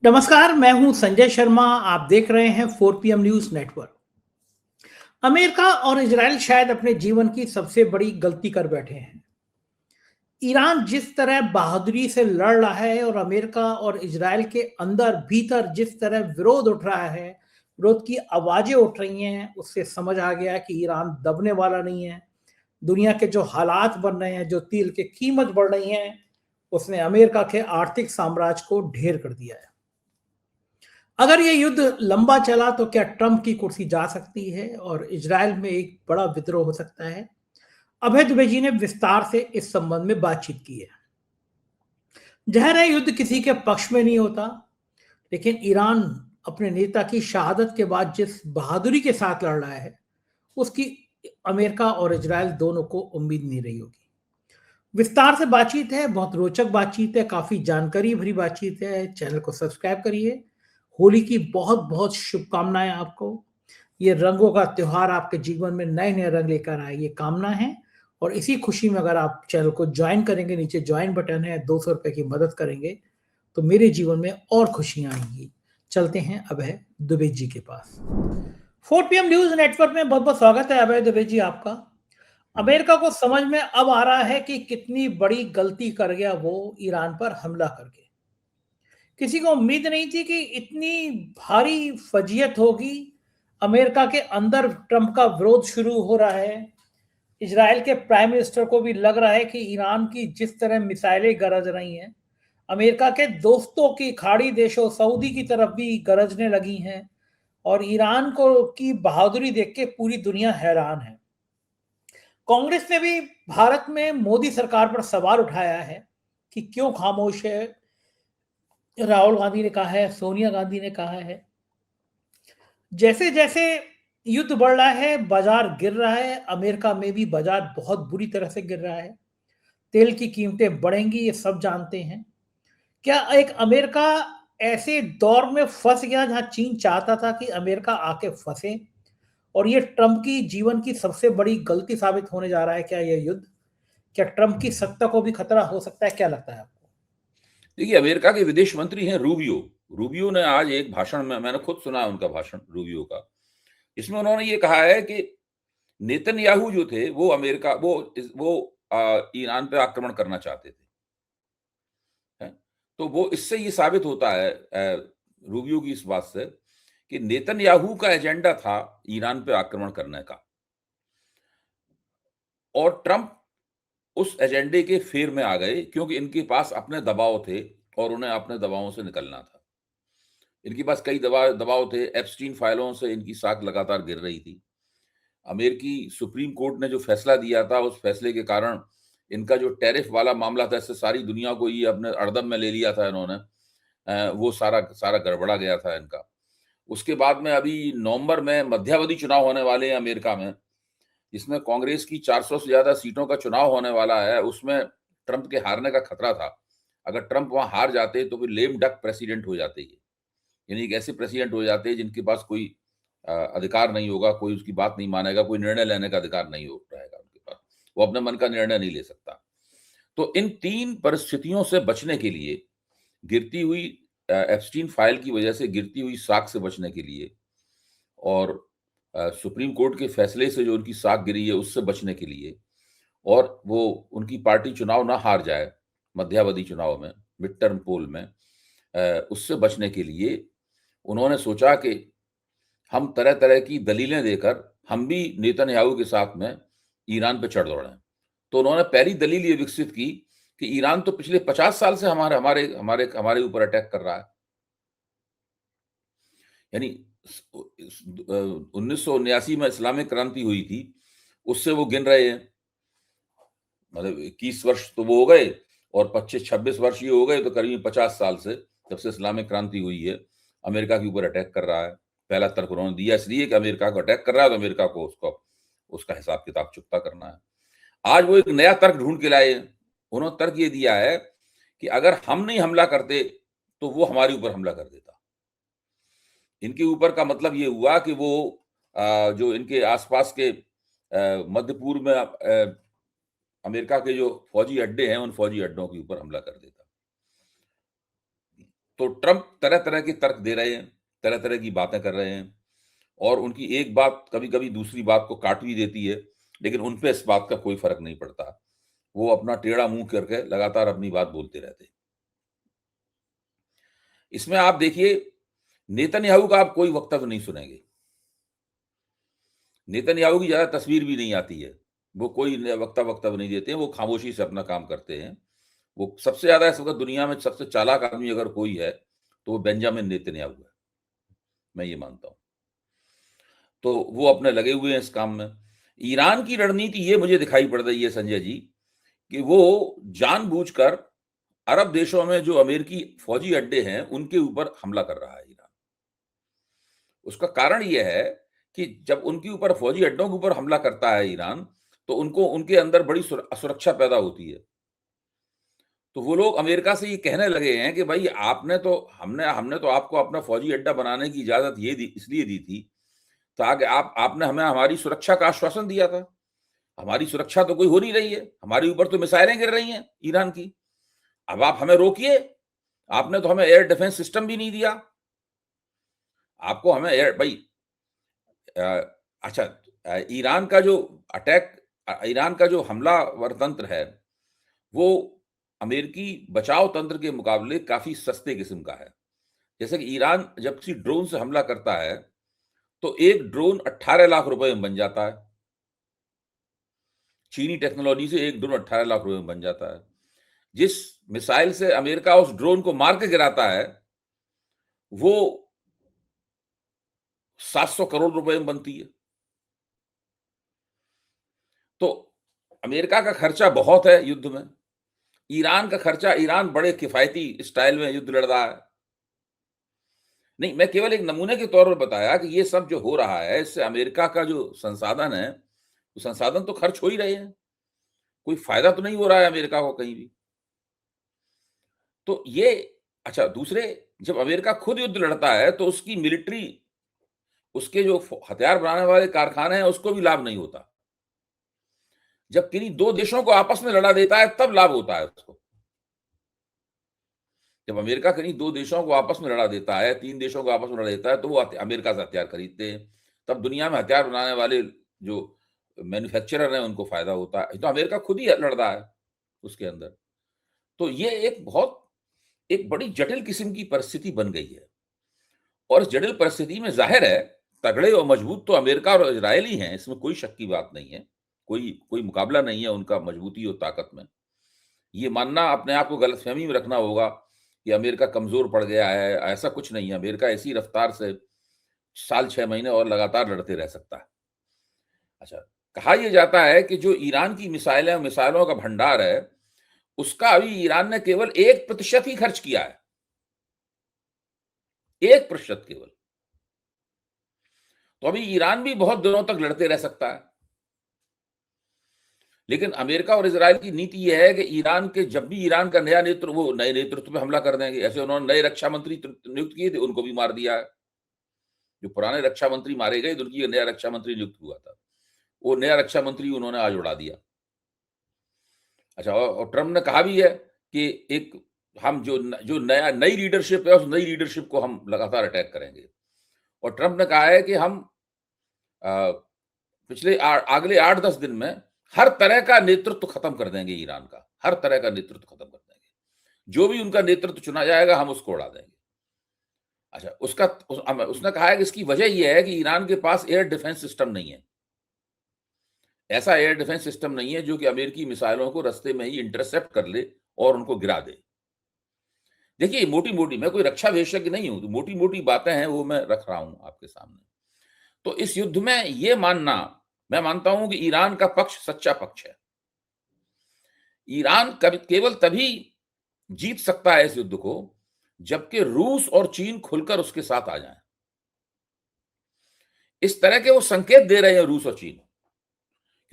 नमस्कार, मैं हूं संजय शर्मा। आप देख रहे हैं 4 PM न्यूज नेटवर्क। अमेरिका और इजराइल शायद अपने जीवन की सबसे बड़ी गलती कर बैठे हैं। ईरान जिस तरह बहादुरी से लड़ रहा है और अमेरिका और इजराइल के अंदर भीतर जिस तरह विरोध उठ रहा है, विरोध की आवाजें उठ रही हैं, उससे समझ आ गया कि ईरान दबने वाला नहीं है। दुनिया के जो हालात बन रहे हैं, जो तेल की कीमत बढ़ रही है, उसने अमेरिका के आर्थिक साम्राज्य को ढेर कर दिया है। अगर ये युद्ध लंबा चला तो क्या ट्रंप की कुर्सी जा सकती है और इजराइल में एक बड़ा विद्रोह हो सकता है? अभय दुबे जी ने विस्तार से इस संबंध में बातचीत की है। जहर है, युद्ध किसी के पक्ष में नहीं होता, लेकिन ईरान अपने नेता की शहादत के बाद जिस बहादुरी के साथ लड़ रहा है, उसकी अमेरिका और इजराइल दोनों को उम्मीद नहीं रही होगी। विस्तार से बातचीत है, बहुत रोचक बातचीत है, काफी जानकारी भरी बातचीत है। चैनल को सब्सक्राइब करिए। होली की बहुत बहुत शुभकामनाएं आपको। ये रंगों का त्योहार आपके जीवन में नए नए रंग लेकर आए, ये कामना है। और इसी खुशी में अगर आप चैनल को ज्वाइन करेंगे, नीचे ज्वाइन बटन है, 200 रुपए की मदद करेंगे, तो मेरे जीवन में और खुशियां आएंगी। चलते हैं अभय दुबे जी के पास। 4 PM न्यूज नेटवर्क में बहुत बहुत स्वागत है अभय दुबे जी आपका। अमेरिका को समझ में अब आ रहा है कि कितनी बड़ी गलती कर गया वो ईरान पर हमला करके। किसी को उम्मीद नहीं थी कि इतनी भारी फजीयत होगी। अमेरिका के अंदर ट्रंप का विरोध शुरू हो रहा है। इजराइल के प्राइम मिनिस्टर को भी लग रहा है कि ईरान की जिस तरह मिसाइलें गरज रही हैं, अमेरिका के दोस्तों की खाड़ी देशों सऊदी की तरफ भी गरजने लगी हैं। और ईरान को की बहादुरी देख के पूरी दुनिया हैरान है। कांग्रेस ने भी भारत में मोदी सरकार पर सवाल उठाया है कि क्यों खामोश है। राहुल गांधी ने कहा है, सोनिया गांधी ने कहा है। जैसे जैसे युद्ध बढ़ रहा है, बाजार गिर रहा है। अमेरिका में भी बाजार बहुत बुरी तरह से गिर रहा है। तेल की कीमतें बढ़ेंगी, ये सब जानते हैं। क्या एक अमेरिका ऐसे दौर में फंस गया जहां चीन चाहता था कि अमेरिका आके फंसे? और ये ट्रंप की जीवन की सबसे बड़ी गलती साबित होने जा रहा है क्या ये युद्ध? क्या ट्रंप की सत्ता को भी खतरा हो सकता है? क्या लगता है आपको? देखिए, अमेरिका के विदेश मंत्री हैं रूबियो। रूबियो ने आज एक भाषण में, मैंने खुद सुना है उनका भाषण रूबियो का। इसमें उन्होंने ये कहा है कि नेतन्याहू जो थे वो अमेरिका वो ईरान पे आक्रमण करना चाहते थे। हैं? तो वो इससे ये साबित होता है रूबियो की इस बात से कि नेतन्याहू का एजेंडा था ईरान पे आक्रमण करने का और ट्रंप उस एजेंडे के फेर में आ गए क्योंकि इनके पास अपने दबाव थे और उन्हें अपने दबावों से निकलना था। इनके पास कई दबाव थे, एप्स्टीन फाइलों से इनकी साख लगातार गिर रही थी। अमेरिकी सुप्रीम कोर्ट ने जो फैसला दिया था, उस फैसले के कारण इनका जो टैरिफ वाला मामला था, इससे सारी दुनिया को ये अपने अड़दम में ले लिया था इन्होंने। वो सारा सारा गड़बड़ा गया था इनका। उसके बाद में अभी नवंबर में मध्यावधि चुनाव होने वाले हैं अमेरिका में, जिसमें कांग्रेस की 400 से ज़्यादा सीटों का चुनाव होने वाला है। उसमें ट्रंप के हारने का खतरा था। अगर ट्रंप वहाँ हार जाते तो फिर लेम डक प्रेसिडेंट हो जाते ये। यानी एक ऐसे प्रेसिडेंट हो जाते हैं जिनके पास कोई अधिकार नहीं होगा, कोई उसकी बात नहीं मानेगा, कोई निर्णय लेने का अधिकार नहीं हो रहेगा उनके पास। वो अपने मन का निर्णय नहीं ले सकता। तो इन 3 परिस्थितियों से बचने के लिए, गिरती हुई एप्स्टीन फाइल की वजह से गिरती हुई साख से बचने के लिए और सुप्रीम कोर्ट के फैसले से जो उनकी साख गिरी है उससे बचने के लिए और वो उनकी पार्टी चुनाव ना हार जाए मध्यावधि चुनाव में, मिड टर्म पोल में, उससे बचने के लिए उन्होंने सोचा कि हम तरह-तरह की दलीलें देकर हम भी नेतन्याहू के साथ में ईरान पे चढ़ दौड़े। तो उन्होंने पहली दलील ये विकसित की कि ईरान तो पिछले 50 साल से हमारे हमारे हमारे हमारे ऊपर अटैक कर रहा है। यानी 1979 में इस्लामिक क्रांति हुई थी, उससे वो गिन रहे हैं। मतलब 21 वर्ष तो वो हो गए और 25-26 वर्ष ये हो गए, तो करीब 50 साल से, जब से इस्लामिक क्रांति हुई है, अमेरिका के ऊपर अटैक कर रहा है। पहला तर्क उन्होंने दिया इसलिए कि अमेरिका को अटैक कर रहा है, तो अमेरिका को उसका हिसाब-किताब चुकता करना है। आज वो एक नया तर्क ढूँढ के लाए हैं। उन्होंने तर्क ये दिया है कि अगर हम नहीं हमला करते, तो वो हमारे ऊपर हमला कर देता। इनके ऊपर का मतलब ये हुआ कि वो जो इनके आस-पास के मध्य पूर्व में अमेरिका के जो फौजी अड्डे हैं, उन फौजी अड्डों के ऊपर हमला कर देता। तो ट्रंप तरह तरह के तर्क दे रहे हैं, तरह तरह की बातें कर रहे हैं, और उनकी एक बात कभी कभी दूसरी बात को काट भी देती है, लेकिन उन पे इस बात का कोई फर्क नहीं पड़ता। वो अपना टेढ़ा मुंह करके लगातार अपनी बात बोलते रहते हैं। इसमें आप देखिए, नेतन्याहू का आप कोई वक्तव्य नहीं सुनेंगे। नेतन्याहू की ज्यादा तस्वीर भी नहीं आती है। वो कोई वक्तव्य नहीं देते हैं, वो खामोशी से अपना काम करते हैं। वो सबसे ज्यादा इस वक्त दुनिया में सबसे चालाक आदमी अगर कोई है तो वो बेंजामिन नेतन्याहू है, मैं ये मानता हूं। तो वो अपने लगे हुए हैं इस काम में। ईरान की रणनीति ये मुझे दिखाई पड़ रही है संजय जी, कि वो जानबूझकर अरब देशों में जो अमेरिकी फौजी अड्डे हैं उनके ऊपर हमला कर रहा है ईरान। उसका कारण यह है कि जब उनके ऊपर फौजी अड्डों के ऊपर हमला करता है ईरान, तो उनको उनके अंदर बड़ी असुरक्षा पैदा होती है। तो वो लोग अमेरिका से ये कहने लगे हैं कि भाई आपने तो हमने तो आपको अपना फौजी अड्डा बनाने की इजाजत ये दी, इसलिए दी थी ताकि आपने हमें हमारी सुरक्षा का आश्वासन दिया था। हमारी सुरक्षा तो कोई हो नहीं रही है, हमारे ऊपर तो मिसाइलें गिर रही हैं ईरान की। अब आप हमें रोकिए, आपने तो हमें एयर डिफेंस सिस्टम भी नहीं दिया। आपको हमें एयर भाई अच्छा, ईरान का जो ईरान का जो हमलावर तंत्र है वो अमेरिकी बचाव तंत्र के मुकाबले काफी सस्ते किस्म का है। जैसे कि ईरान जब किसी ड्रोन से हमला करता है तो एक ड्रोन 18 लाख रुपए में बन जाता है। चीनी टेक्नोलॉजी से एक ड्रोन 18 लाख रुपए में बन जाता है। जिस मिसाइल से अमेरिका उस ड्रोन को मार के गिराता है वो 700 करोड़ रुपए में बनती है। तो अमेरिका का खर्चा बहुत है युद्ध में। ईरान का खर्चा, ईरान बड़े किफायती स्टाइल में युद्ध लड़ रहा है। नहीं, मैं केवल एक नमूने के तौर पर बताया कि ये सब जो हो रहा है इससे अमेरिका का जो संसाधन है, वो संसाधन तो खर्च हो ही रहे हैं। कोई फायदा तो नहीं हो रहा है अमेरिका को कहीं भी। तो ये अच्छा, दूसरे जब अमेरिका खुद युद्ध लड़ता है तो उसकी मिलिट्री, उसके जो हथियार बनाने वाले कारखाने हैं उसको भी लाभ नहीं होता। जब किन्हीं दो देशों को आपस में लड़ा देता है तब लाभ होता है उसको। जब अमेरिका कहीं दो देशों को आपस में लड़ा देता है, तीन देशों को आपस में लड़ा देता है, तो वो अमेरिका से हथियार खरीदते हैं। तब दुनिया में हथियार बनाने वाले जो मैन्युफैक्चरर हैं उनको फायदा होता है। तो अमेरिका खुद ही लड़ रहा है उसके अंदर। तो ये एक बड़ी जटिल किस्म की परिस्थिति बन गई है। और इस जटिल परिस्थिति में जाहिर है तगड़े और मजबूत तो अमेरिका और इजरायल ही हैं, इसमें कोई शक की बात नहीं है। कोई मुकाबला नहीं है उनका मजबूती और ताकत में। ये मानना अपने आप को गलतफहमी में रखना होगा कि अमेरिका कमजोर पड़ गया है, ऐसा कुछ नहीं है। अमेरिका इसी रफ्तार से साल 6 महीने और लगातार लड़ते रह सकता है। अच्छा, कहा यह जाता है कि जो ईरान की मिसाइलों का भंडार है उसका अभी ईरान ने केवल 1% ही खर्च किया है। 1% केवल। तो अभी ईरान भी बहुत दिनों तक लड़ते रह सकता है। लेकिन अमेरिका और इजराइल की नीति यह है कि ईरान के जब भी ईरान का नया नेतृत्व, वो नए नेतृत्व पे हमला कर देंगे। ऐसे उन्होंने नए रक्षा मंत्री नियुक्त किए थे, उनको भी मार दिया है। जो पुराने रक्षा मंत्री मारे गए उनकी नया रक्षा मंत्री नियुक्त हुआ था, वो नया रक्षा मंत्री उन्होंने आज उड़ा दिया। अच्छा, और ट्रंप ने कहा भी है कि एक हम जो नई लीडरशिप है उस नई लीडरशिप को हम लगातार अटैक करेंगे। और ट्रंप ने कहा है कि हम अगले 8-10 दिन में हर तरह का नेतृत्व खत्म कर देंगे ईरान का, हर तरह का नेतृत्व खत्म कर देंगे। जो भी उनका नेतृत्व चुना जाएगा हम उसको उड़ा देंगे। अच्छा, उसने कहा है कि इसकी वजह यह है कि ईरान के पास एयर डिफेंस सिस्टम नहीं है। ऐसा एयर डिफेंस सिस्टम नहीं है जो कि अमेरिकी मिसाइलों को रास्ते में ही इंटरसेप्ट कर ले और उनको गिरा दे। देखिए, मोटी-मोटी, मैं कोई रक्षा विशेषज्ञ नहीं हूं, तो मोटी-मोटी बातें हैं वो मैं रख रहा हूं आपके सामने। तो इस युद्ध में ये मानना, मैं मानता हूं कि ईरान का पक्ष सच्चा पक्ष है। ईरान केवल तभी जीत सकता है इस युद्ध को जबकि रूस और चीन खुलकर उसके साथ आ जाएं। इस तरह के वो संकेत दे रहे हैं रूस और चीन,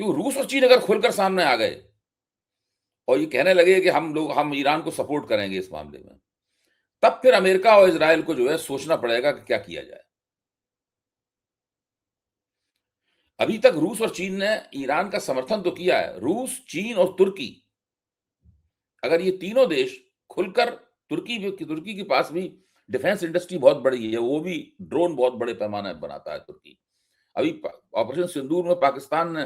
कि रूस और चीन अगर खुलकर सामने आ गए और ये कहने लगे कि हम ईरान को सपोर्ट करेंगे इस मामले में, तब फिर अमेरिका और इजराइल को जो है सोचना पड़ेगा कि क्या किया जाए। अभी तक रूस और चीन ने ईरान का समर्थन तो किया है। रूस, चीन और तुर्की, अगर ये तीनों देश खुलकर तुर्की के पास भी डिफेंस इंडस्ट्री बहुत बड़ी है, वो भी ड्रोन बहुत बड़े पैमाने पर बनाता है तुर्की। अभी ऑपरेशन सिंदूर में पाकिस्तान ने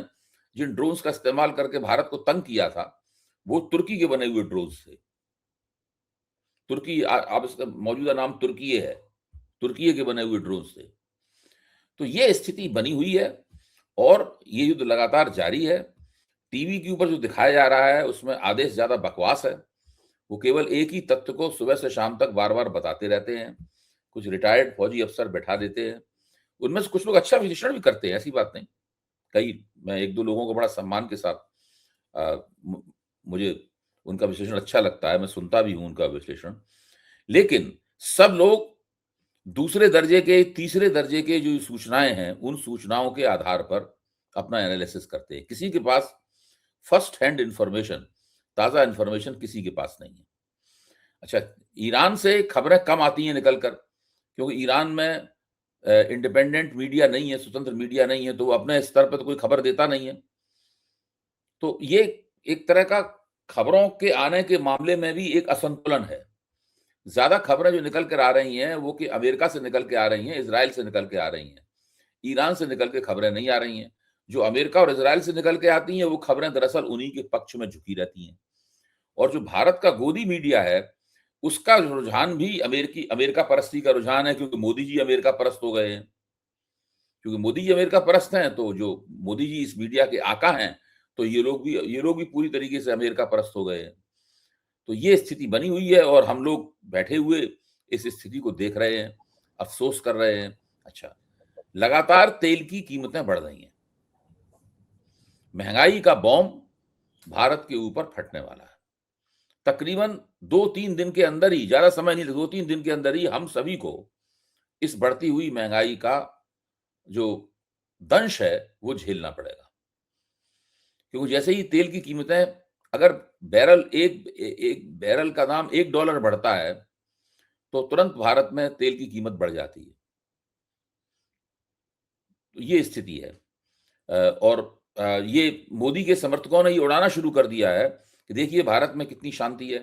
जिन ड्रोन्स का इस्तेमाल करके भारत को तंग किया था, वो तुर्की के बने हुए ड्रोन्स थे। तुर्की अब इसका मौजूदा नाम तुर्कीये है, तुर्कीये के बने हुए ड्रोन्स थे। तो ये स्थिति बनी हुई है और ये युद्ध लगातार जारी है। टीवी के ऊपर जो दिखाया जा रहा है उसमें आधे से ज्यादा बकवास है। वो केवल एक ही तथ्य को सुबह से शाम तक बार-बार बताते रहते हैं। कुछ रिटायर्ड फौजी अफसर बैठा देते हैं। उनमें से कुछ लोग अच्छा विश्लेषण भी करते हैं, ऐसी बात नहीं। मैं 1-2 लोगों को बड़ा सम्मान के साथ मुझे उनका विश्लेषण अच्छा लगता है, मैं सुनता भी हूँ उनका विश्लेषण। लेकिन सब लोग दूसरे दर्जे के, तीसरे दर्जे के जो सूचनाएँ हैं, उन सूचनाओं के आधार पर अपना एनालिसिस करते हैं। किसी के पास फर्स्ट हैंड इन्फॉर्मेशन, ताज़ा इन्फॉर्मेशन किसी के पास नहीं है। अच्छा, ईरान से खबरें कम आती हैं निकल कर, क्योंकि ईरान में इंडिपेंडेंट मीडिया नहीं है, स्वतंत्र मीडिया नहीं है, तो वो अपने स्तर पर तो कोई खबर देता नहीं है। तो ये एक तरह का खबरों के आने के मामले में भी एक असंतुलन है। ज़्यादा खबरें जो निकल कर आ रही हैं, वो कि अमेरिका से निकल के आ रही हैं, इज़राइल से निकल के आ रही हैं। ईरान से निकल के खबरें नहीं आ रही हैं। जो अमेरिका और इज़राइल से निकल के आती हैं, वो खबरें दरअसल उन्हीं के पक्ष में झुकी रहती हैं। और जो भारत का गोदी मीडिया है, उसका रुझान भी अमेरिका परस्ती का रुझान है, क्योंकि मोदी जी अमेरिका परस्त हो गए हैं। क्योंकि मोदी जी अमेरिका परस्त हैं, तो जो मोदी जी इस मीडिया के आका हैं, तो ये लोग भी पूरी तरीके से अमेरिका परस्त हो गए हैं। तो ये स्थिति बनी हुई है और हम लोग बैठे हुए इस स्थिति को देख रहे हैं, अफ़सोस कर रहे हैं। अच्छा, लगातार तेल की कीमतें बढ़ रही हैं। महँगाई का बॉम्ब भारत के ऊपर फटने वाला है। तकरीबन 2-3 दिन के अंदर ही, ज़्यादा समय नहीं, 2-3 दिन के अंदर ही हम सभी को इस बढ़ती हुई महँगाई का जो दंश है, वो झेलना पड़ेगा। क्योंकि जैसे ही तेल की कीमतें, अगर एक बैरल का दाम $1 बढ़ता है, तो तुरंत भारत में तेल की कीमत बढ़ जाती है। तो ये स्थिति है। ये मोदी के समर्थकों ने ये उड़ाना शुरू कर दिया है कि देखिए भारत में कितनी शांति है,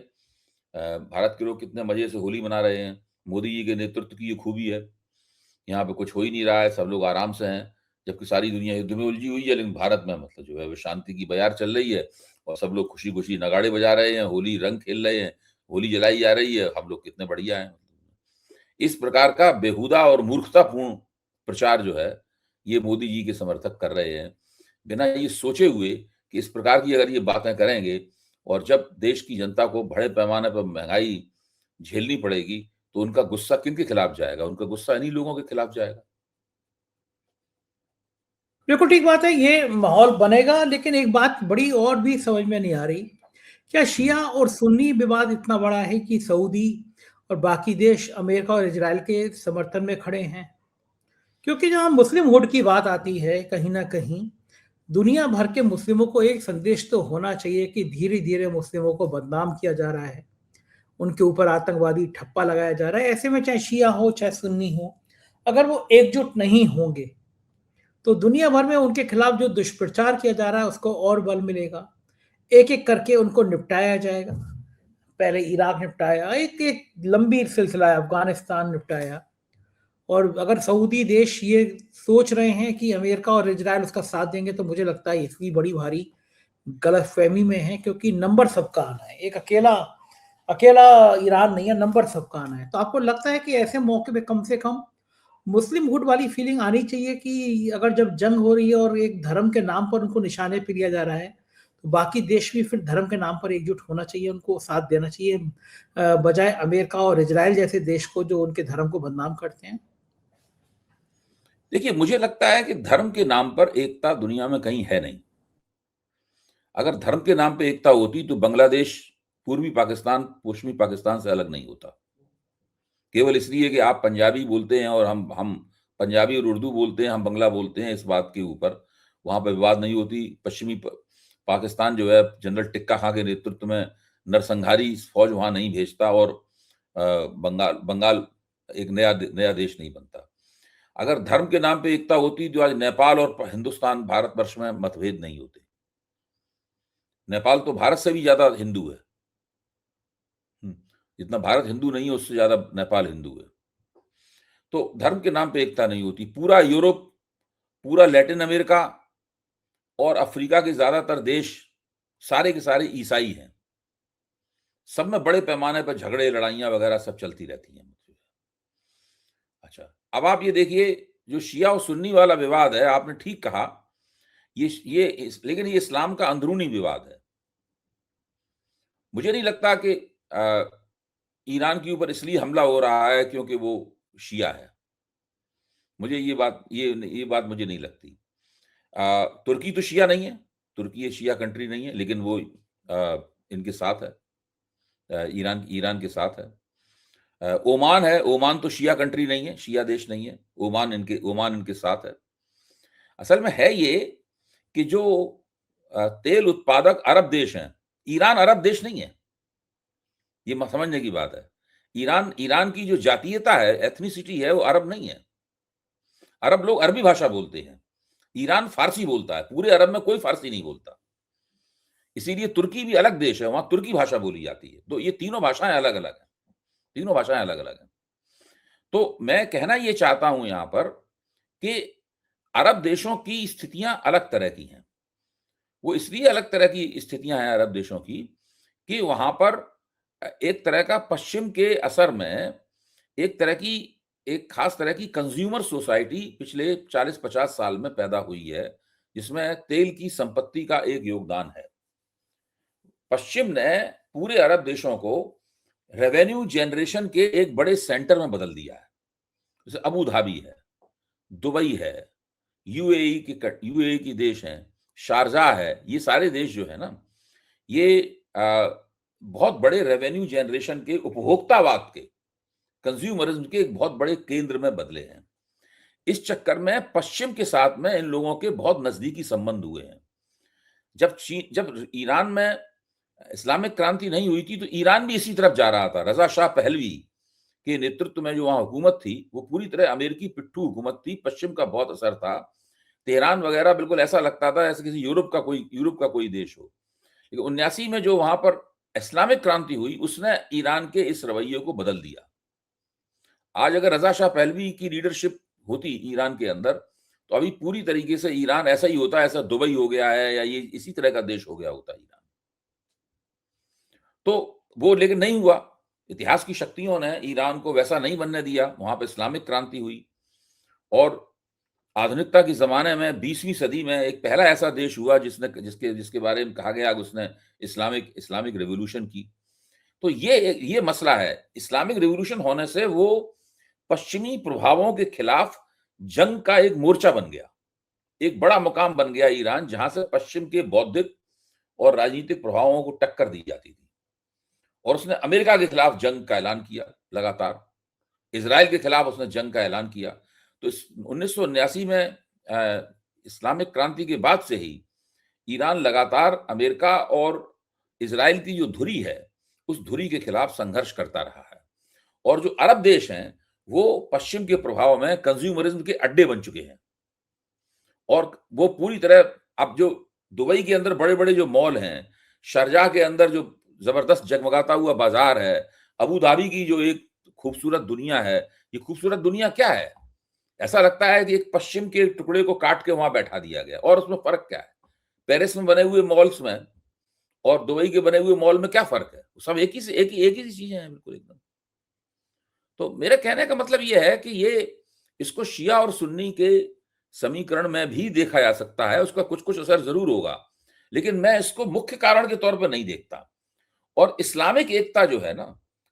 भारत के लोग कितने मजे से होली मना रहे हैं, मोदी जी के नेतृत्व की ये खूबी है, यहाँ पे कुछ हो ही नहीं रहा है, सब लोग आराम से हैं, जबकि सारी दुनिया युद्ध में उलझी हुई है, लेकिन भारत में मतलब जो है वो शांति की बयार चल रही है और सब लोग खुशी-खुशी नगाड़े बजा रहे हैं, होली रंग खेल रहे हैं, होली जलाई जा रही है, हम लोग कितने बढ़िया हैं। इस प्रकार का बेहुदा और मूर्खतापूर्ण प्रचार जो है, ये मोदी जी के समर्थक कर रहे हैं, बिना ये सोचे हुए कि इस प्रकार की अगर ये बातें करेंगे और जब देश की जनता को बड़े पैमाने पर महँगाई झेलनी पड़ेगी, तो उनका गुस्सा किनके खिलाफ जाएगा? उनका गुस्सा इन्हीं लोगों के खिलाफ जाएगा। बिल्कुल ठीक बात है, ये माहौल बनेगा, लेकिन एक बात बड़ी और भी समझ में नहीं आ रही। क्या हुँ। शिया और सुन्नी विवाद इतना बड़ा है कि सऊदी और बाकी देश अमेरिका और इज़राइल के समर्थन में खड़े हैं? क्योंकि जहाँ मुस्लिमहुड की बात आती है, कहीं न कहीं दुनिया भर के मुस्लिमों को एक संदेश तो होना चाहिए कि धीरे-धीरे मुस्लिमों को बदनाम किया जा रहा है, उनके ऊपर आतंकवादी ठप्पा लगाया जा रहा है। ऐसे में चाहे शिया हो, चाहे सुन्नी हो, अगर वो एकजुट नहीं होंगे, तो दुनिया भर में उनके खिलाफ जो दुष्प्रचार किया जा रहा है, उसको और बल मिलेगा। एक-एक करके उनको निपटाया जाएगा। पहले इराक निपटाया, एक-एक लंबी सिलसिला है, अफ़गानिस्तान निपटाया। और अगर सऊदी देश ये सोच रहे हैं कि अमेरिका और इज़राइल उसका साथ देंगे, तो मुझे लगता है इसकी बड़ी भारी गलतफ़हमी में है, क्योंकि नंबर सबका आना है। एक अकेला अकेला ईरान नहीं है, नंबर सबका आना है। तो आपको लगता है कि ऐसे मौके पे कम से कम मुस्लिमहुड वाली फीलिंग आनी चाहिए कि अगर जब जंग हो रही है और एक धर्म के नाम पर उनको निशाने पे लिया जा रहा है, तो बाकी देश भी फिर धर्म के नाम पर एकजुट होना चाहिए, उनको साथ देना चाहिए, बजाय अमेरिका और इज़राइल जैसे देश को जो उनके धर्म को बदनाम करते हैं? देखिए, मुझे लगता है कि धर्म के नाम पर एकता दुनिया में कहीं है नहीं। अगर धर्म के नाम पे एकता होती, तो बांग्लादेश पूर्वी पाकिस्तान, पश्चिमी पाकिस्तान से अलग नहीं होता। केवल इसलिए कि आप पंजाबी बोलते हैं और हम पंजाबी और उर्दू बोलते हैं, हम बंगला बोलते हैं, इस बात के ऊपर वहाँ पे विवाद नहीं होती। पश्चिमी पाकिस्तान जो है जनरल टिक्का खां के नेतृत्व में नरसंहारी फ़ौज वहाँ नहीं भेजता और बंगाल एक नया देश नहीं बनता। अगर धर्म के नाम पे एकता होती, तो आज नेपाल और हिंदुस्तान, भारतवर्ष में मतभेद नहीं होते। नेपाल तो भारत से भी ज़्यादा हिंदू है। हुँ। जितना भारत हिंदू नहीं है उससे ज्यादा नेपाल हिंदू है। तो धर्म के नाम पे एकता नहीं होती। पूरा यूरोप, पूरा लैटिन अमेरिका और अफ्रीका के ज्यादातर देश सारे के सारे ईसाई हैं। सब में बड़े पैमाने पर झगड़े, लड़ाइयां वगैरह सब चलती रहती हैं। अच्छा, अब आप ये देखिए, जो शिया और सुन्नी वाला विवाद है, आपने ठीक कहा, लेकिन ये इस्लाम का अंदरूनी विवाद है। मुझे नहीं लगता कि ईरान के ऊपर इसलिए हमला हो रहा है क्योंकि वो शिया है। मुझे ये बात मुझे नहीं लगती। तुर्की तो शिया नहीं है, तुर्की शिया कंट्री नहीं है, लेकिन वो इनके साथ है, ईरान के साथ है। ओमान है, ओमान तो शिया कंट्री नहीं है, शिया देश नहीं है, ओमान इनके साथ है। असल में है ये कि जो तेल उत्पादक अरब देश हैं, ईरान अरब देश नहीं है, ये समझने की बात है। ईरान की जो जातीयता है, एथनिसिटी है, वो अरब नहीं है। अरब लोग अरबी भाषा बोलते हैं, ईरान फारसी बोलता है, पूरे अरब में कोई फारसी नहीं बोलता। इसीलिए तुर्की भी अलग देश है, वहां तुर्की भाषा बोली जाती है। तो ये तीनों भाषाएं अलग अलग हैं, तीनों भाषाएं अलग अलग हैं। तो मैं कहना ये चाहता हूं यहां पर कि अरब देशों की स्थितियां अलग तरह की हैं। वो इसलिए अलग तरह की स्थितियां हैं अरब देशों की कि वहां पर एक तरह का पश्चिम के असर में एक खास तरह की कंज्यूमर सोसाइटी पिछले 40-50 साल में पैदा हुई है, जिसमें तेल की संपत्ति का एक योगदान है। पश्चिम ने पूरे अरब देशों को रेवेन्यू जनरेशन के एक बड़े सेंटर में बदल दिया है। जैसे अबू धाबी है, दुबई है, यूएई की देश हैं, शारजाह है, ये सारे देश जो है ना, ये बहुत बड़े रेवेन्यू जनरेशन के, उपभोक्तावाद के, कंज्यूमरिज्म के एक बहुत बड़े केंद्र में बदले हैं। इस चक्कर में पश्चिम के साथ में इन लोगों के बहुत नजदीकी संबंध हुए हैं। जब ईरान में इस्लामिक क्रांति नहीं हुई थी तो ईरान भी इसी तरफ जा रहा था। रजा शाह पहलवी के नेतृत्व में जो वहां हुकूमत थी वो पूरी तरह अमेरिकी पिट्ठू हुकूमत थी, पश्चिम का बहुत असर था। तेहरान वगैरह बिल्कुल ऐसा लगता था जैसे किसी यूरोप का कोई देश हो। लेकिन 79 में जो वहां पर इस्लामिक क्रांति हुई उसने ईरान के इस रवैये को बदल दिया। आज अगर रजा शाह पहलवी की लीडरशिप होती ईरान के अंदर तो अभी पूरी तरीके से ईरान ऐसा ही होता, ऐसा दुबई हो गया है या ये इसी तरह का देश हो गया होता ईरान। तो वो लेकिन नहीं हुआ। इतिहास की शक्तियों ने ईरान को वैसा नहीं बनने दिया। वहां पर इस्लामिक क्रांति हुई और आधुनिकता के जमाने में 20वीं सदी में एक पहला ऐसा देश हुआ जिसके बारे में कहा गया कि उसने इस्लामिक रेवोल्यूशन की। तो ये मसला है। इस्लामिक रेवोल्यूशन होने से वो पश्चिमी प्रभावों के खिलाफ जंग का एक मोर्चा बन गया, एक बड़ा मुकाम बन गया ईरान, जहां से पश्चिम के बौद्धिक और राजनीतिक प्रभावों को टक्कर दी जाती थी। और उसने अमेरिका के खिलाफ जंग का ऐलान किया लगातार, इजराइल के खिलाफ उसने जंग का ऐलान किया। तो 1979 में इस्लामिक क्रांति के बाद से ही ईरान लगातार अमेरिका और इजराइल की जो धुरी है उस धुरी के खिलाफ संघर्ष करता रहा है। और जो अरब देश हैं वो पश्चिम के प्रभाव में कंज्यूमरिज्म के अड्डे बन चुके हैं। और वो पूरी तरह, अब जो दुबई के अंदर बड़े बड़े जो मॉल हैं, शारजाह के अंदर जो जबरदस्त जगमगाता हुआ बाजार है, अबू धाबी की जो एक खूबसूरत दुनिया है, ये खूबसूरत दुनिया क्या है? ऐसा लगता है कि एक पश्चिम के टुकड़े को काट के वहां बैठा दिया गया। और उसमें फर्क क्या है? पेरिस में बने हुए मॉल्स में और दुबई के बने हुए मॉल में क्या फर्क है? सब एक ही चीजें हैं बिल्कुल एकदम। तो मेरे कहने का मतलब ये है कि इसको शिया और सुन्नी के समीकरण में भी देखा जा सकता है, उसका कुछ कुछ असर जरूर होगा, लेकिन मैं इसको मुख्य कारण के तौर पर नहीं देखता। और इस्लामिक एकता जो है ना,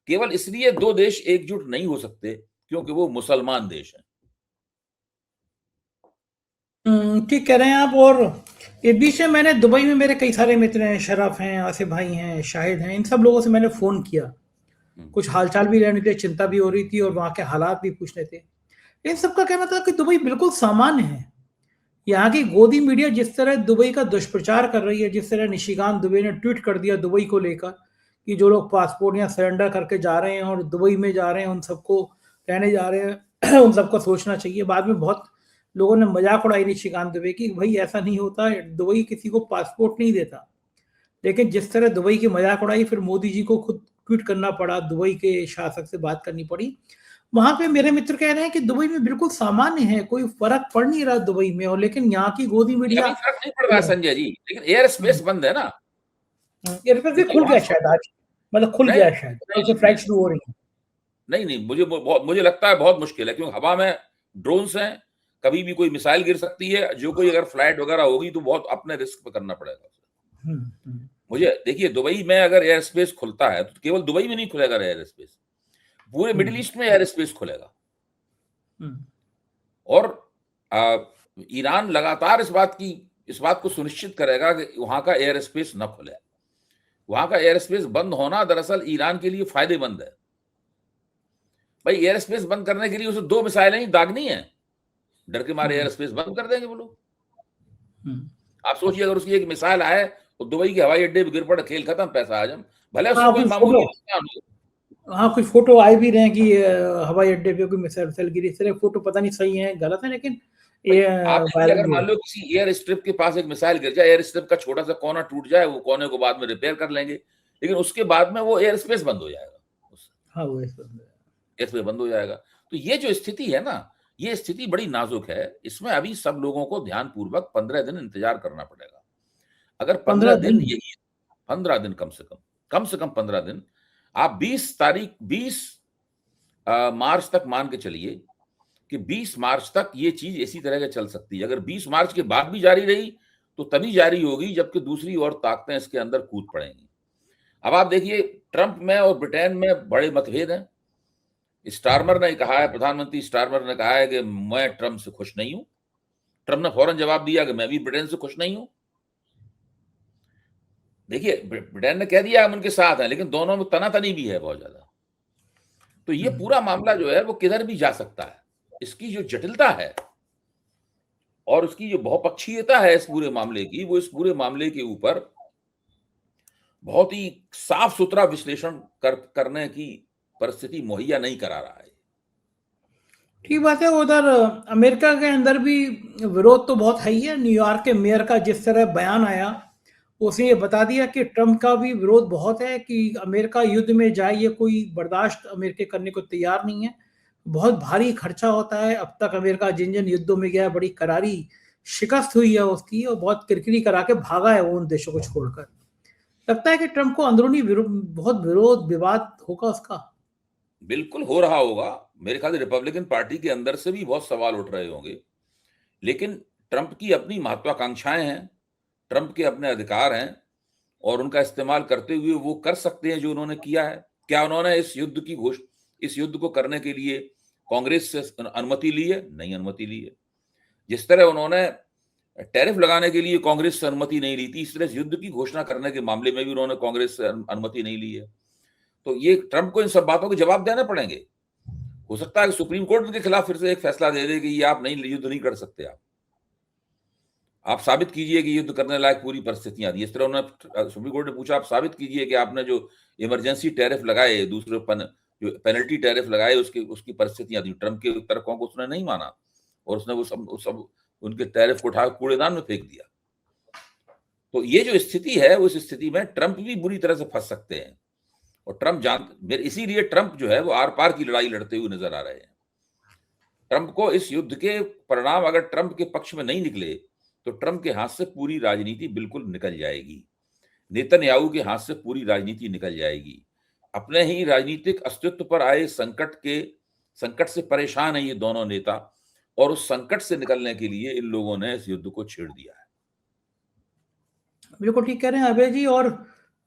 केवल इसलिए दो देश एकजुट नहीं हो सकते क्योंकि वो मुसलमान देश हैं। ठीक कह रहे हैं आप। और ये बीच में मैंने दुबई में मेरे कई सारे मित्र हैं, शरफ हैं, आसिफ भाई हैं, शाहिद हैं, इन सब लोगों से मैंने फोन किया, कुछ हालचाल भी लेने थे, चिंता भी हो रही थी और वहां के हालात भी पूछने थे। इन सबका कहना था कि दुबई बिल्कुल सामान्य है। यहाँ की गोदी मीडिया जिस तरह दुबई का दुष्प्रचार कर रही है, जिस तरह निशिकांत दुबे ने ट्वीट कर दिया दुबई को लेकर कि जो लोग पासपोर्ट यहाँ सरेंडर करके जा रहे हैं और दुबई में जा रहे हैं उन सबको रहने जा रहे हैं उन सबको सोचना चाहिए। बाद में बहुत लोगों ने मजाक उड़ाई निशिकांत दुबे की, भाई ऐसा नहीं होता, दुबई किसी को पासपोर्ट नहीं देता। लेकिन जिस तरह दुबई की मजाक उड़ाई, फिर मोदी जी को खुद ट्वीट करना पड़ा, दुबई के शासक से बात करनी पड़ी। वहाँ पे मेरे मित्र कह रहे हैं कि दुबई में बिल्कुल सामान्य है, कोई फ़र्क पड़ नहीं रहा दुबई में, और लेकिन यहाँ की गोदी मीडिया अभी फ़र्क नहीं पड़ रहा है संजय जी, लेकिन एयर स्पेस बंद है ना। एयरपोर्ट भी देखिए खुल वहाँ गया शायद आज, मतलब खुल नहीं, गया है शायद, कल से नहीं, फ्लाइट नहीं, शुरू हो रही है। नहीं, मुझे लगता है बहुत मुश्किल है, क्योंकि हवा में ड्रोन्स हैं, कभी भी कोई मिसाइल गिर सकती है, जो कोई अगर फ्लाइट वगैरह होगी तो बहुत अपने रिस्क पे करना पड़ेगा। मुझे देखिए, दुबई में अगर एयर स्पेस खुलता है तो केवल दुबई में नहीं खुलेगा एयर स्पेस, पूरे मिडिल ईस्ट में एयर स्पेस खुलेगा। और ईरान लगातार इस बात को सुनिश्चित करेगा कि वहां का एयर स्पेस न खुले। वहां का एयर स्पेस बंद होना दरअसल ईरान के लिए फायदेमंद है। भाई एयर स्पेस बंद करने के लिए उसे 2 मिसाइलें ही दागनी है, डर के मारे एयर स्पेस बंद कर देंगे वो लोग। आप सोचिए, अगर उसकी एक मिसाइल आए तो दुबई के हवाई अड्डे पे गिर पड़े, खेल खत्म, पैसा हजम। भले उससे कोई मामूली नुकसान हो। हाँ, कुछ फोटो आए भी रहे हैं कि हवाई अड्डे पे कोई मिसाइल गिरी, इस तरह फोटो पता नहीं सही है गलत है, लेकिन ये आप देखिए, अगर मान लो किसी एयर स्ट्रिप के पास एक मिसाइल गिर जाए, एयर स्ट्रिप का छोटा सा कोना टूट जाए, वो कोने को बाद में रिपेयर कर लेंगे, लेकिन उसके बाद में वो एयर स्पेस बंद हो जाएगा। हाँ, वो एयर स्पेस बंद हो जाएगा। तो ये जो स्थिति है ना, ये स्थिति बड़ी नाजुक है। इसमें अभी सब लोगों को ध्यानपूर्वक 15 दिन इंतजार करना पड़ेगा। अगर 15 दिन, यही 15 दिन कम से कम 15 दिन, आप 20 मार्च तक मान के चलिए कि 20 मार्च तक ये चीज इसी तरह के चल सकती है। अगर 20 मार्च के बाद भी जारी रही तो तभी जारी होगी जबकि दूसरी और ताकतें इसके अंदर कूद पड़ेंगी। अब आप देखिए, ट्रंप में और ब्रिटेन में बड़े मतभेद हैं। स्टारमर ने कहा है, प्रधानमंत्री स्टारमर ने कहा है कि मैं ट्रंप से खुश नहीं हूं। ट्रंप ने फौरन जवाब दिया कि मैं भी ब्रिटेन से खुश नहीं हूं। देखिए, ब्रिटेन ने कह दिया हम उनके साथ हैं, लेकिन दोनों में तनातनी भी है बहुत ज्यादा। तो ये पूरा मामला जो है वो किधर भी जा सकता है। इसकी जो जटिलता है और उसकी जो बहुपक्षीयता है इस पूरे मामले की, वो इस पूरे मामले के ऊपर बहुत ही साफ सुथरा विश्लेषण करने की परिस्थिति मुहैया नहीं करा रहा है। ठीक बात है। उधर अमेरिका के अंदर भी विरोध तो बहुत है ही है। न्यूयॉर्क के मेयर का जिस तरह बयान आया, उसने ये बता दिया कि ट्रंप का भी विरोध बहुत है कि अमेरिका युद्ध में जाए, ये कोई बर्दाश्त अमेरिका करने को तैयार नहीं है। बहुत भारी खर्चा होता है। अब तक अमेरिका जिन जिन युद्धों में गया, बड़ी करारी शिकस्त हुई है उसकी, और बहुत किरकिरी करा के भागा है वो उन देशों को छोड़कर। लगता है कि ट्रंप को अंदरूनी बहुत विरोध विवाद होगा उसका। बिल्कुल हो रहा होगा। मेरे ख्याल से रिपब्लिकन पार्टी के अंदर से भी बहुत सवाल उठ रहे होंगे, लेकिन ट्रंप की अपनी महत्वाकांक्षाएं हैं, ट्रंप के अपने अधिकार हैं, और उनका इस्तेमाल करते हुए वो कर सकते हैं जो उन्होंने किया है। क्या उन्होंने इस युद्ध को करने के लिए कांग्रेस से अनुमति ली है? नहीं अनुमति ली है। जिस तरह उन्होंने टैरिफ लगाने के लिए कांग्रेस से अनुमति नहीं ली थी, इस तरह युद्ध की घोषणा करने के मामले में भी उन्होंने कांग्रेस से अनुमति नहीं ली है। तो ये ट्रंप को इन सब बातों के जवाब देने पड़ेंगे। हो सकता है कि सुप्रीम कोर्ट उनके खिलाफ फिर से एक फैसला दे दे कि ये आप नहीं, युद्ध नहीं कर सकते। आप साबित कीजिए कि युद्ध करने लायक पूरी परिस्थितियां थी। इस तरह उन्होंने, सुप्रीम कोर्ट ने पूछा, आप साबित कीजिए कि आपने जो इमरजेंसी टैरिफ लगाए, दूसरे जो पेनल्टी टैरिफ लगाए, उसकी परिस्थितियां थी। ट्रंप के तर्कों को उसने नहीं माना और उसने वो सब उनके टैरिफ को उठा कूड़ेदान में फेंक दिया। तो ये जो स्थिति है, उस स्थिति में ट्रंप भी बुरी तरह से फंस सकते हैं। और ट्रंप इसीलिए ट्रंप जो है वो आर पार की लड़ाई लड़ते हुए नजर आ रहे हैं। ट्रंप को इस युद्ध के परिणाम अगर ट्रंप के पक्ष में नहीं निकले तो ट्रंप के हाथ से पूरी राजनीति बिल्कुल निकल जाएगी। नेतन्याहू के हाथ से पूरी राजनीति निकल जाएगी। अपने ही राजनीतिक अस्तित्व पर आए संकट से परेशान है ये दोनों नेता, और उस संकट से निकलने के लिए इन लोगों ने इस युद्ध को छेड़ दिया है। बिल्कुल ठीक कह रहे हैं अभय जी। और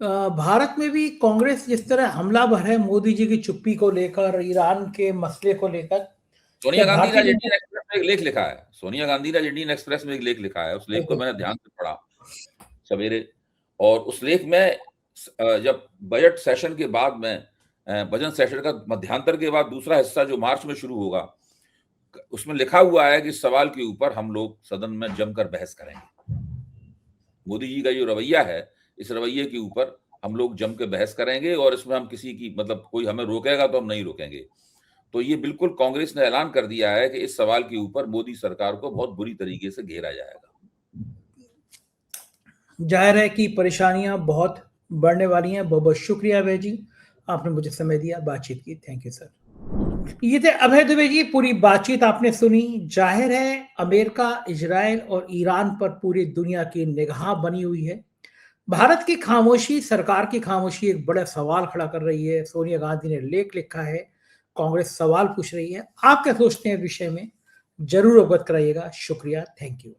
भारत में भी कांग्रेस जिस तरह हमलावर है मोदी जी की चुप्पी को लेकर, ईरान के मसले को लेकर, सोनिया गांधी ने इंडियन एक्सप्रेस में एक लेख लिखा है। सोनिया गांधी ने इंडियन एक्सप्रेस में एक लेख लिखा है। उस लेख को मैंने ध्यान से पढ़ा सवेरे, और उस लेख में जब बजट सेशन के बाद में, बजट सेशन का मध्यांतर के बाद दूसरा हिस्सा जो मार्च में शुरू होगा, उसमें लिखा हुआ है कि इस सवाल के ऊपर हम लोग सदन में जमकर बहस करेंगे। मोदी जी का जो रवैया है, इस रवैये के ऊपर हम लोग जम के बहस करेंगे, और इसमें हम किसी की, मतलब कोई हमें रोकेगा तो हम नहीं रोकेंगे। तो ये बिल्कुल कांग्रेस ने ऐलान कर दिया है कि इस सवाल के ऊपर मोदी सरकार को बहुत बुरी तरीके से घेरा जाएगा। जाहिर है कि परेशानियां बहुत बढ़ने वाली हैं। बहुत बहुत शुक्रिया अभय जी, आपने मुझे समय दिया, बातचीत की। Thank you sir. ये थे अभय दुबे जी। पूरी बातचीत आपने सुनी। जाहिर है अमेरिका, इजराइल और ईरान पर पूरी दुनिया की निगाह बनी हुई है। भारत की खामोशी, सरकार की खामोशी एक बड़ा सवाल खड़ा कर रही है। सोनिया गांधी ने लेख लिखा है, कांग्रेस सवाल पूछ रही है। आप क्या सोचते हैं विषय में? जरूर अवगत कराइएगा। शुक्रिया। Thank you.